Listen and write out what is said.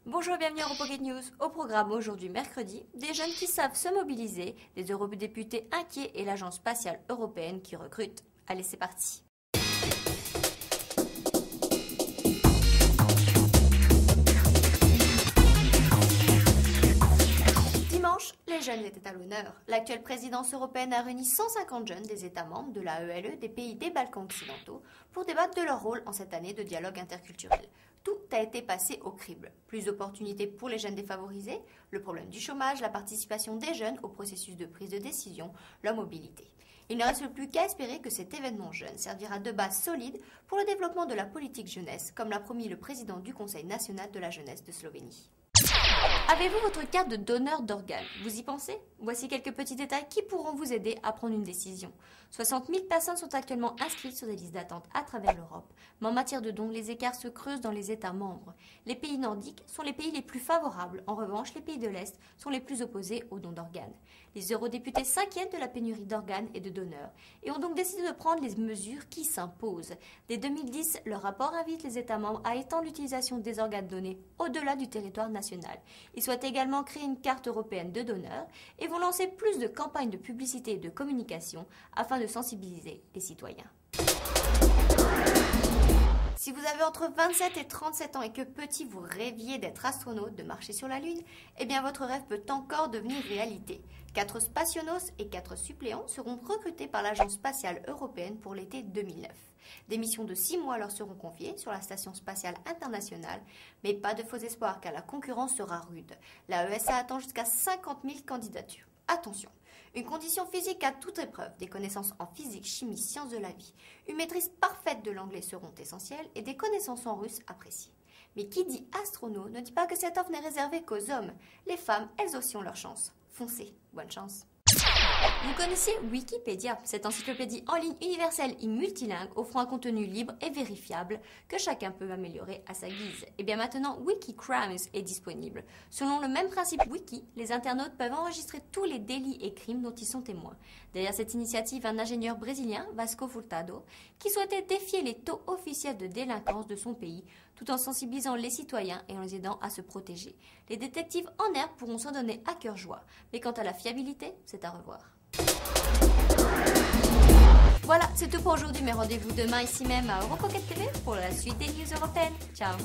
Bonjour et bienvenue à Europocket News. Au programme aujourd'hui mercredi, des jeunes qui savent se mobiliser, des eurodéputés inquiets et l'agence spatiale européenne qui recrute. Allez, c'est parti. Dimanche, les jeunes étaient à l'honneur. L'actuelle présidence européenne a réuni 150 jeunes des États membres de la ELE des pays des Balkans occidentaux pour débattre de leur rôle en cette année de dialogue interculturel. Tout a été passé au crible. Plus d'opportunités pour les jeunes défavorisés, le problème du chômage, la participation des jeunes au processus de prise de décision, leur mobilité. Il ne reste plus qu'à espérer que cet événement jeune servira de base solide pour le développement de la politique jeunesse, comme l'a promis le président du Conseil national de la jeunesse de Slovénie. Avez-vous votre carte de donneur d'organes? Vous y pensez? Voici quelques petits détails qui pourront vous aider à prendre une décision. 60 000 personnes sont actuellement inscrites sur des listes d'attente à travers l'Europe, mais en matière de dons, les écarts se creusent dans les États membres. Les pays nordiques sont les pays les plus favorables, en revanche, les pays de l'Est sont les plus opposés aux dons d'organes. Les eurodéputés s'inquiètent de la pénurie d'organes et de donneurs et ont donc décidé de prendre les mesures qui s'imposent. Dès 2010, leur rapport invite les États membres à étendre l'utilisation des organes donnés au-delà du territoire national. Ils souhaitent également créer une carte européenne de donneurs et vont lancer plus de campagnes de publicité et de communication afin de sensibiliser les citoyens. Si vous avez entre 27 et 37 ans et que petit vous rêviez d'être astronaute, de marcher sur la Lune, eh bien votre rêve peut encore devenir réalité. 4 spationautes et 4 suppléants seront recrutés par l'Agence spatiale européenne pour l'été 2009. Des missions de 6 mois leur seront confiées sur la Station spatiale internationale, mais pas de faux espoirs car la concurrence sera rude. La ESA attend jusqu'à 50 000 candidatures. Attention, une condition physique à toute épreuve, des connaissances en physique, chimie, sciences de la vie, une maîtrise parfaite de l'anglais seront essentielles et des connaissances en russe appréciées. Mais qui dit astronaute ne dit pas que cette offre n'est réservée qu'aux hommes. Les femmes, elles aussi ont leur chance. Foncez, bonne chance. Vous connaissez Wikipédia, cette encyclopédie en ligne universelle et multilingue offrant un contenu libre et vérifiable que chacun peut améliorer à sa guise. Et bien maintenant, Wikicrimes est disponible. Selon le même principe Wiki, les internautes peuvent enregistrer tous les délits et crimes dont ils sont témoins. Derrière cette initiative, un ingénieur brésilien, Vasco Furtado, qui souhaitait défier les taux officiels de délinquance de son pays, tout en sensibilisant les citoyens et en les aidant à se protéger. Les détectives en herbe pourront s'en donner à cœur joie, mais quant à la fiabilité, c'est à revoir. Voilà, c'est tout pour aujourd'hui, mais rendez-vous demain ici même à Europocket TV pour la suite des news européennes. Ciao!